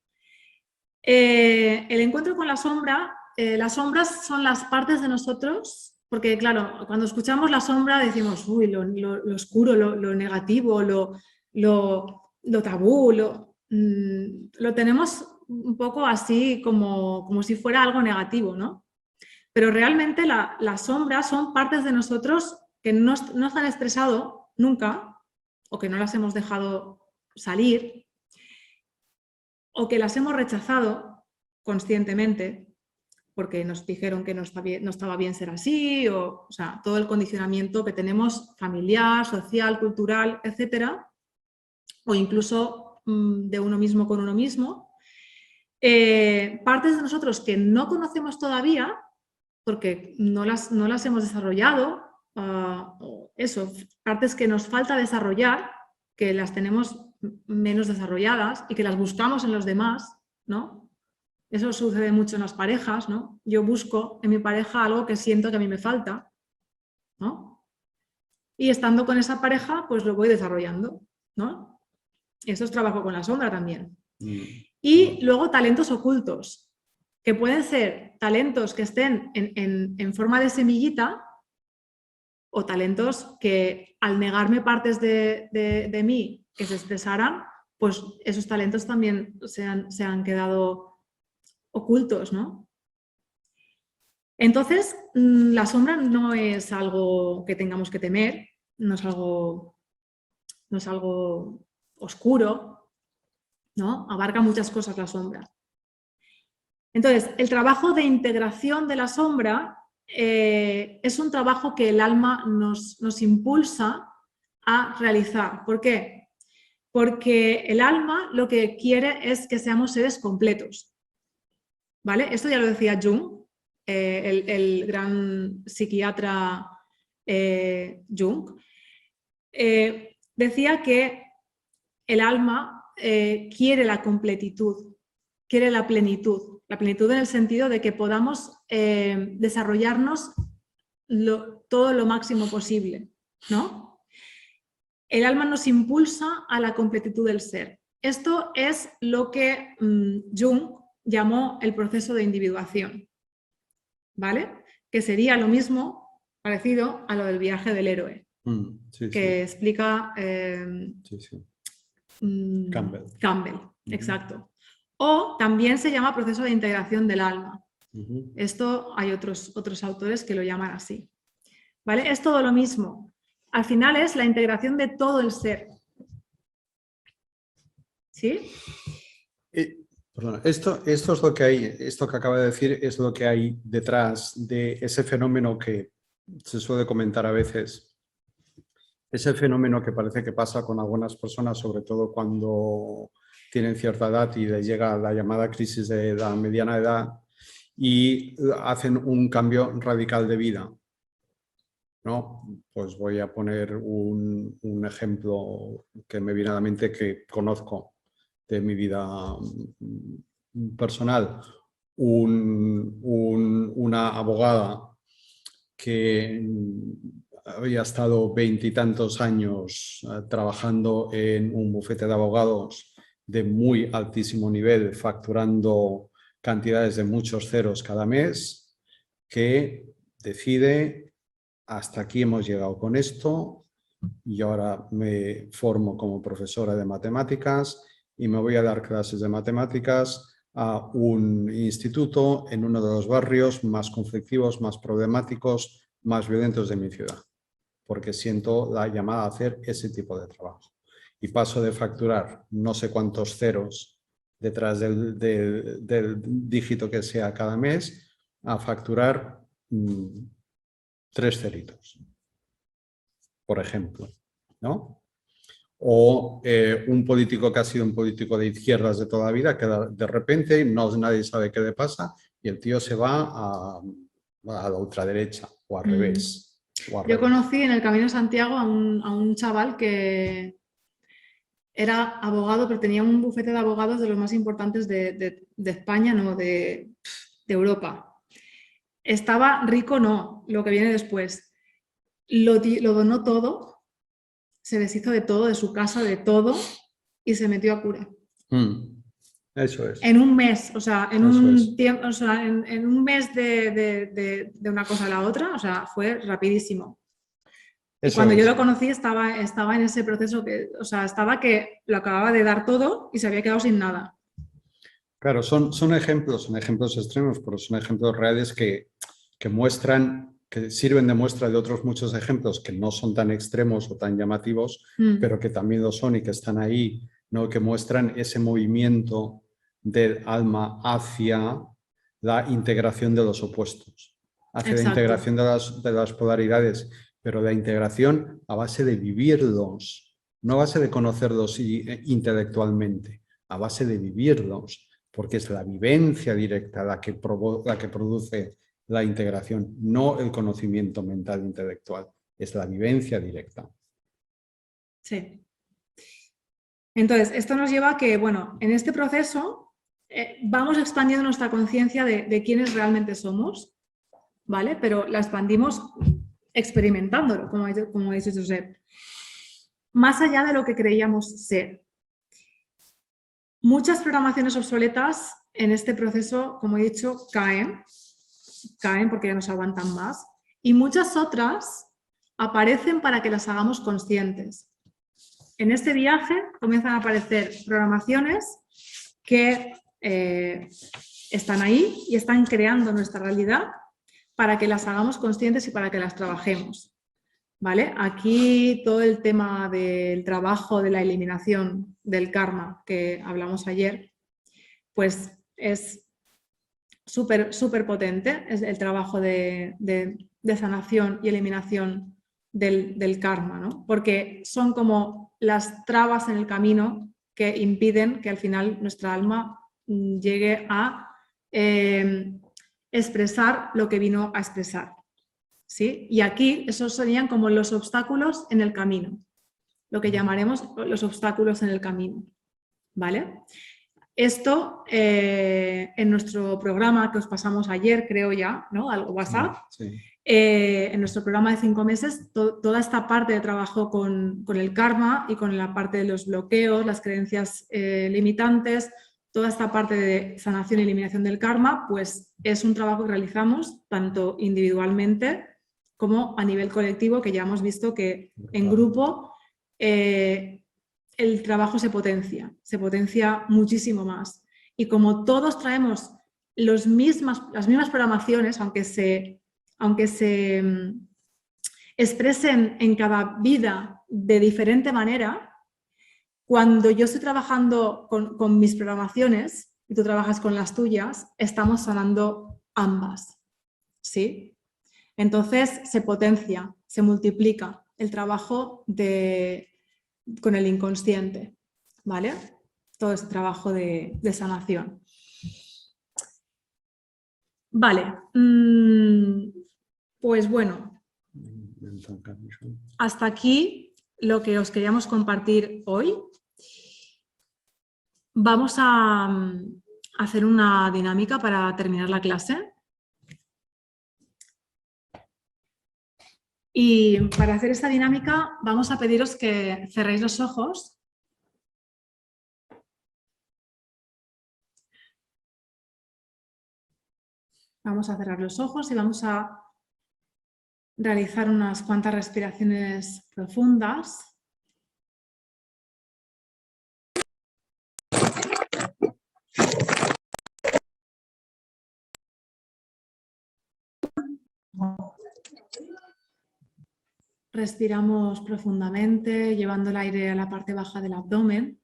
El encuentro con la sombra, las sombras son las partes de nosotros, porque claro, cuando escuchamos la sombra decimos, uy, lo oscuro, lo negativo, lo tabú, lo tenemos un poco así como si fuera algo negativo, ¿no? Pero realmente las sombras son partes de nosotros que no se han expresado nunca o que no las hemos dejado salir o que las hemos rechazado conscientemente porque nos dijeron que no estaba bien ser así, o sea, todo el condicionamiento que tenemos familiar, social, cultural, etcétera, o incluso de uno mismo con uno mismo. Partes de nosotros que no conocemos todavía porque no las hemos desarrollado, partes que nos falta desarrollar, que las tenemos menos desarrolladas y que las buscamos en los demás, ¿no? Eso sucede mucho en las parejas, ¿no? Yo busco en mi pareja algo que siento que a mí me falta, ¿no? Y estando con esa pareja, pues lo voy desarrollando, ¿no? Eso es trabajo con la sombra también. Y luego talentos ocultos, que pueden ser talentos que estén en forma de semillita o talentos que al negarme partes de mí que se expresaran, pues esos talentos también se han quedado ocultos, ¿no? Entonces, la sombra no es algo que tengamos que temer, no es algo oscuro, ¿no? Abarca muchas cosas la sombra. Entonces, el trabajo de integración de la sombra es un trabajo que el alma nos impulsa a realizar. ¿Por qué? Porque el alma lo que quiere es que seamos seres completos. ¿Vale? Esto ya lo decía Jung, el gran psiquiatra Jung. Decía que el alma quiere la completitud, quiere la plenitud en el sentido de que podamos desarrollarnos todo lo máximo posible, ¿no? El alma nos impulsa a la completitud del ser. Esto es lo que Jung llamó el proceso de individuación, ¿vale? Que sería lo mismo, parecido a lo del viaje del héroe, que explica Campbell, exacto. O también se llama proceso de integración del alma. Esto hay otros autores que lo llaman así, ¿vale? Es todo lo mismo. Al final es la integración de todo el ser. ¿Sí? Perdona, esto es lo que hay, esto que acaba de decir es lo que hay detrás de ese fenómeno que se suele comentar a veces. Ese fenómeno que parece que pasa con algunas personas, sobre todo cuando tienen cierta edad y les llega la llamada crisis de la mediana edad y hacen un cambio radical de vida, ¿no? Pues voy a poner un ejemplo que me viene a la mente que conozco de mi vida personal. Una abogada que había estado 20 y tantos años trabajando en un bufete de abogados de muy altísimo nivel, facturando cantidades de muchos ceros cada mes, que decide: hasta aquí hemos llegado con esto y ahora me formo como profesora de matemáticas y me voy a dar clases de matemáticas a un instituto en uno de los barrios más conflictivos, más problemáticos, más violentos de mi ciudad, porque siento la llamada a hacer ese tipo de trabajo. Y paso de facturar no sé cuántos ceros detrás del dígito que sea cada mes a facturar 3 ceritos, por ejemplo, ¿no? O un político que ha sido un político de izquierdas de toda la vida, que de repente nadie sabe qué le pasa y el tío se va a la ultraderecha o al revés. Yo conocí en el Camino de Santiago a un chaval que era abogado, pero tenía un bufete de abogados de los más importantes de España, no, de Europa. Estaba rico, no, lo que viene después. Lo donó todo, se deshizo de todo, de su casa, de todo, y se metió a cura. Eso es. En un mes, o sea, en un tiempo, o sea, en un mes de una cosa a la otra, o sea, fue rapidísimo. Y cuando yo lo conocí estaba en ese proceso que, o sea, estaba que lo acababa de dar todo y se había quedado sin nada. Claro, son ejemplos extremos, pero son ejemplos reales que muestran, que sirven de muestra de otros muchos ejemplos que no son tan extremos o tan llamativos, pero que también lo son y que están ahí, ¿no? Que muestran ese movimiento del alma hacia la integración de los opuestos, hacia la integración de las polaridades, pero la integración a base de vivirlos, no a base de conocerlos intelectualmente, a base de vivirlos, porque es la vivencia directa la que produce la integración, no el conocimiento mental intelectual, es la vivencia directa. Sí. Entonces, esto nos lleva a que, bueno, en este proceso vamos expandiendo nuestra conciencia de quiénes realmente somos, ¿vale? Pero la expandimos experimentándolo, como ha dicho Josep, más allá de lo que creíamos ser. Muchas programaciones obsoletas en este proceso, como he dicho, caen porque ya no se aguantan más, y muchas otras aparecen para que las hagamos conscientes. En este viaje comienzan a aparecer programaciones que están ahí y están creando nuestra realidad para que las hagamos conscientes y para que las trabajemos. ¿Vale? Aquí todo el tema del trabajo de la eliminación del karma que hablamos ayer, pues es súper potente, es el trabajo de sanación y eliminación del karma, ¿no? Porque son como las trabas en el camino que impiden que al final nuestra alma llegue a expresar lo que vino a expresar. ¿Sí? Y aquí esos serían como los obstáculos en el camino, lo que llamaremos los obstáculos en el camino, ¿vale? Esto en nuestro programa que os pasamos ayer, creo ya, ¿no? Al WhatsApp. Sí. En nuestro programa de 5 meses, toda esta parte de trabajo con el karma y con la parte de los bloqueos, las creencias limitantes, toda esta parte de sanación y eliminación del karma, pues es un trabajo que realizamos tanto individualmente como a nivel colectivo, que ya hemos visto que en grupo el trabajo se potencia muchísimo más. Y como todos traemos las mismas programaciones, aunque se expresen en cada vida de diferente manera, cuando yo estoy trabajando con mis programaciones y tú trabajas con las tuyas, estamos sanando ambas, ¿sí? Entonces se potencia, se multiplica el trabajo con el inconsciente, ¿vale? Todo ese trabajo de sanación. Vale, pues bueno, hasta aquí lo que os queríamos compartir hoy. Vamos a hacer una dinámica para terminar la clase. Y para hacer esta dinámica vamos a pediros que cerréis los ojos. Vamos a cerrar los ojos y vamos a realizar unas cuantas respiraciones profundas. Respiramos profundamente, llevando el aire a la parte baja del abdomen.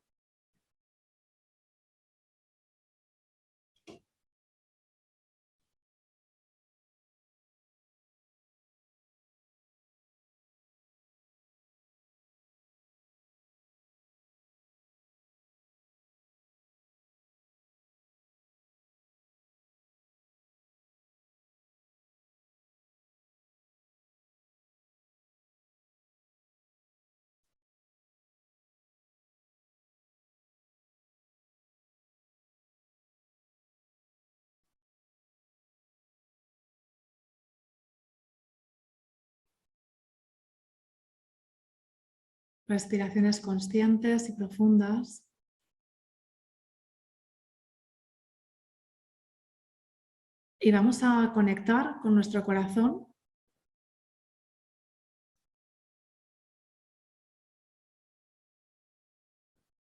Respiraciones conscientes y profundas. Y vamos a conectar con nuestro corazón.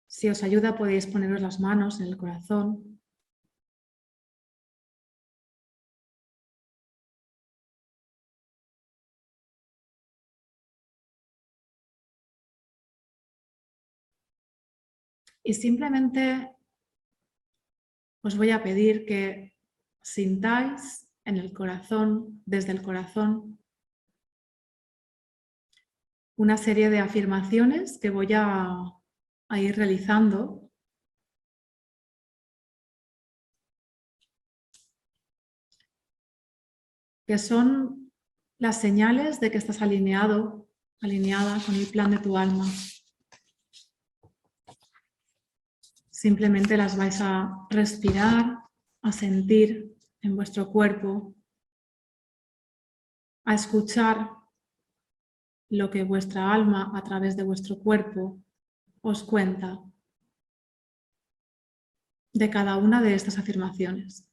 Si os ayuda, podéis poneros las manos en el corazón. Y simplemente os voy a pedir que sintáis en el corazón, desde el corazón, una serie de afirmaciones que voy a ir realizando. Que son las señales de que estás alineado, alineada con el plan de tu alma. Simplemente las vais a respirar, a sentir en vuestro cuerpo, a escuchar lo que vuestra alma a través de vuestro cuerpo os cuenta de cada una de estas afirmaciones.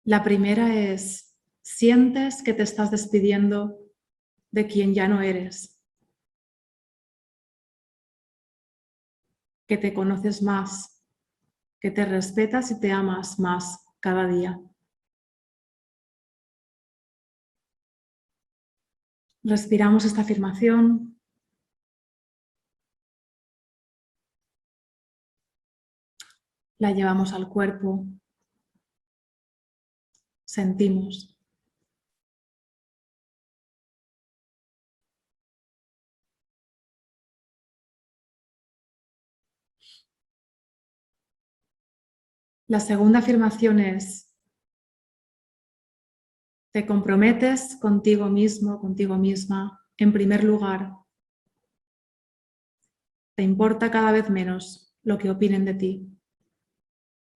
La primera es: sientes que te estás despidiendo de quien ya no eres, que te conoces más, que te respetas y te amas más cada día. Respiramos esta afirmación. La llevamos al cuerpo. Sentimos. La segunda afirmación es: te comprometes contigo mismo, contigo misma, en primer lugar. Te importa cada vez menos lo que opinen de ti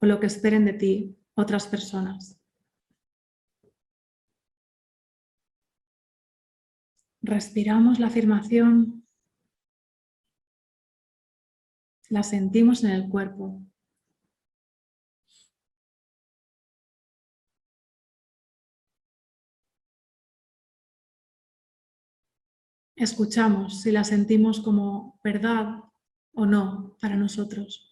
o lo que esperen de ti otras personas. Respiramos la afirmación, la sentimos en el cuerpo. Escuchamos si la sentimos como verdad o no para nosotros.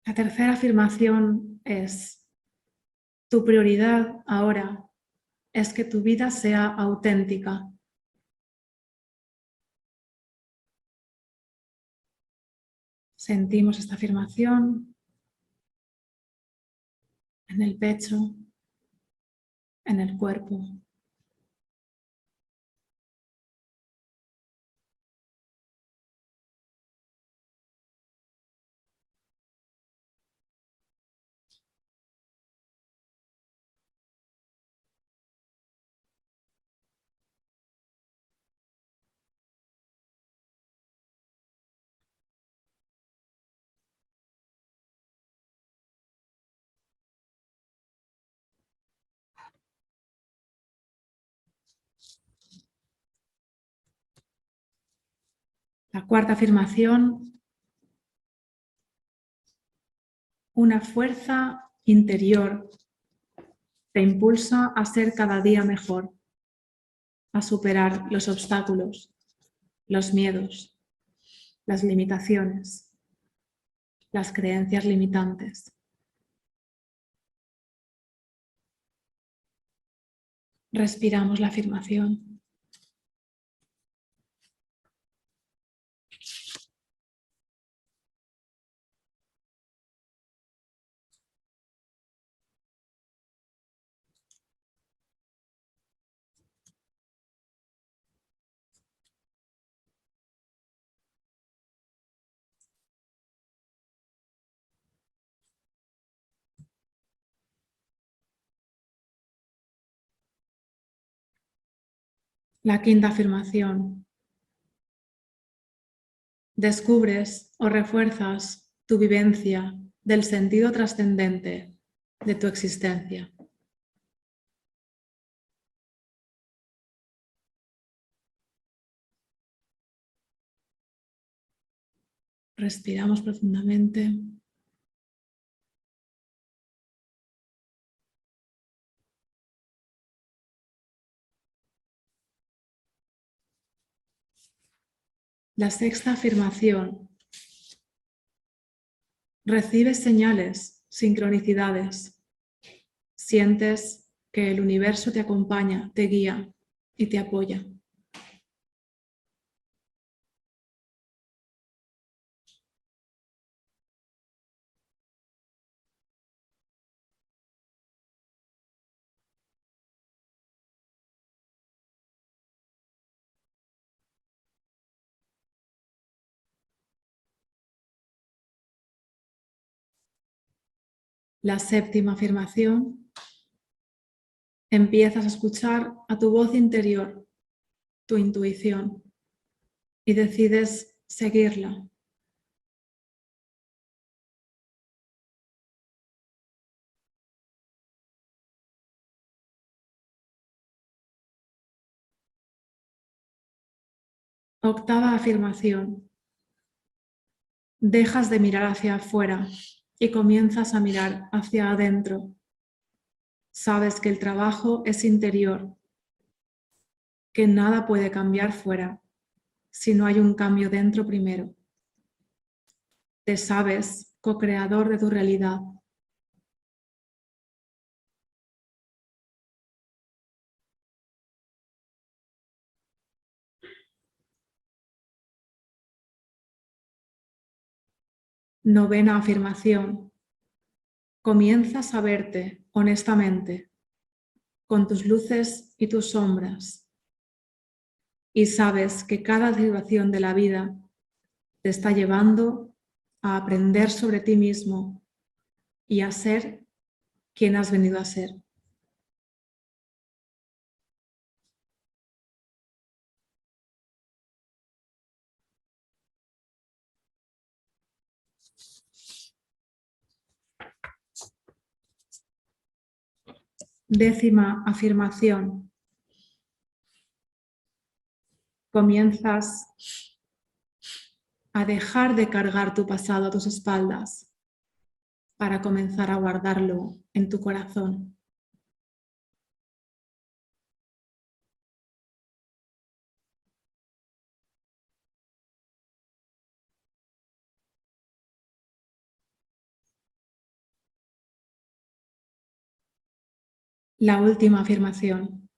La tercera afirmación es: tu prioridad ahora es que tu vida sea auténtica. Sentimos esta afirmación en el pecho, en el cuerpo. La cuarta afirmación: una fuerza interior te impulsa a ser cada día mejor, a superar los obstáculos, los miedos, las limitaciones, las creencias limitantes. Respiramos la afirmación. La quinta afirmación: descubres o refuerzas tu vivencia del sentido trascendente de tu existencia. Respiramos profundamente. La sexta afirmación: recibes señales, sincronicidades. Sientes que el universo te acompaña, te guía y te apoya. La séptima afirmación: empiezas a escuchar a tu voz interior, tu intuición, y decides seguirla. Octava afirmación: dejas de mirar hacia afuera y comienzas a mirar hacia adentro. Sabes que el trabajo es interior, que nada puede cambiar fuera si no hay un cambio dentro primero. Te sabes co-creador de tu realidad. Novena afirmación. Comienzas a verte honestamente con tus luces y tus sombras y sabes que cada situación de la vida te está llevando a aprender sobre ti mismo y a ser quien has venido a ser. Décima afirmación. Comienzas a dejar de cargar tu pasado a tus espaldas para comenzar a guardarlo en tu corazón. La última afirmación.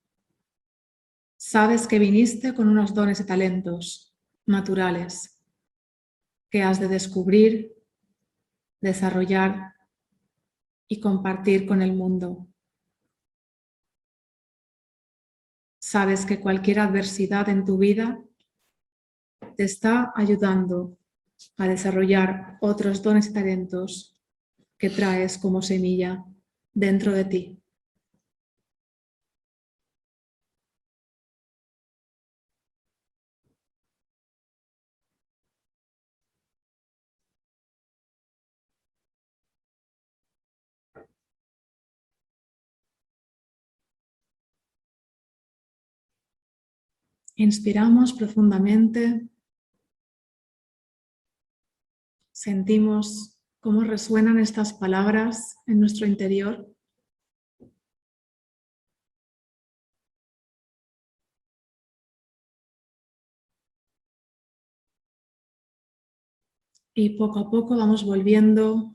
Sabes que viniste con unos dones y talentos naturales que has de descubrir, desarrollar y compartir con el mundo. Sabes que cualquier adversidad en tu vida te está ayudando a desarrollar otros dones y talentos que traes como semilla dentro de ti. Inspiramos profundamente, sentimos cómo resuenan estas palabras en nuestro interior. Y poco a poco vamos volviendo,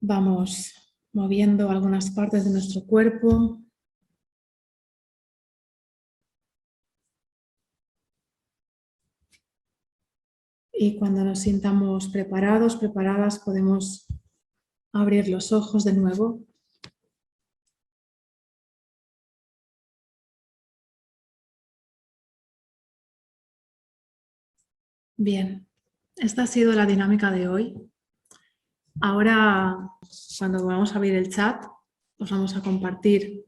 vamos moviendo algunas partes de nuestro cuerpo. Y cuando nos sintamos preparados, preparadas, podemos abrir los ojos de nuevo. Bien, esta ha sido la dinámica de hoy. Ahora, cuando vamos a abrir el chat, os vamos a compartir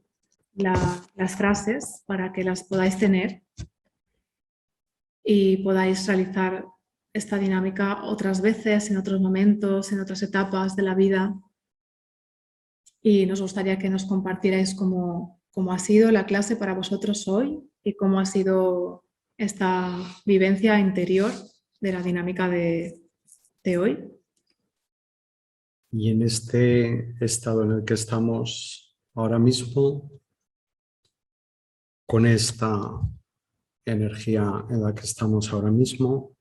las frases para que las podáis tener y podáis realizar esta dinámica otras veces, en otros momentos, en otras etapas de la vida. Y nos gustaría que nos compartierais cómo ha sido la clase para vosotros hoy y cómo ha sido esta vivencia interior de la dinámica de hoy. Y en este estado en el que estamos ahora mismo, con esta energía en la que estamos ahora mismo,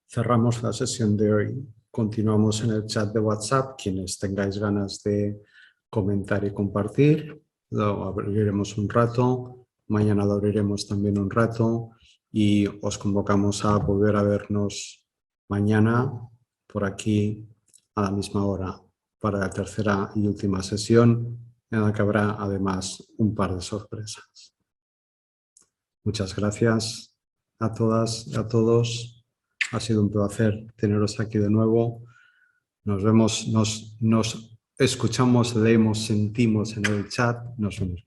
cerramos la sesión de hoy. Continuamos en el chat de WhatsApp. Quienes tengáis ganas de comentar y compartir, lo abriremos un rato. Mañana lo abriremos también un rato y os convocamos a volver a vernos mañana por aquí a la misma hora para la tercera y última sesión, en la que habrá además un par de sorpresas. Muchas gracias a todas y a todos. Ha sido un placer teneros aquí de nuevo. Nos vemos, nos escuchamos, leemos, sentimos en el chat. Nos vemos.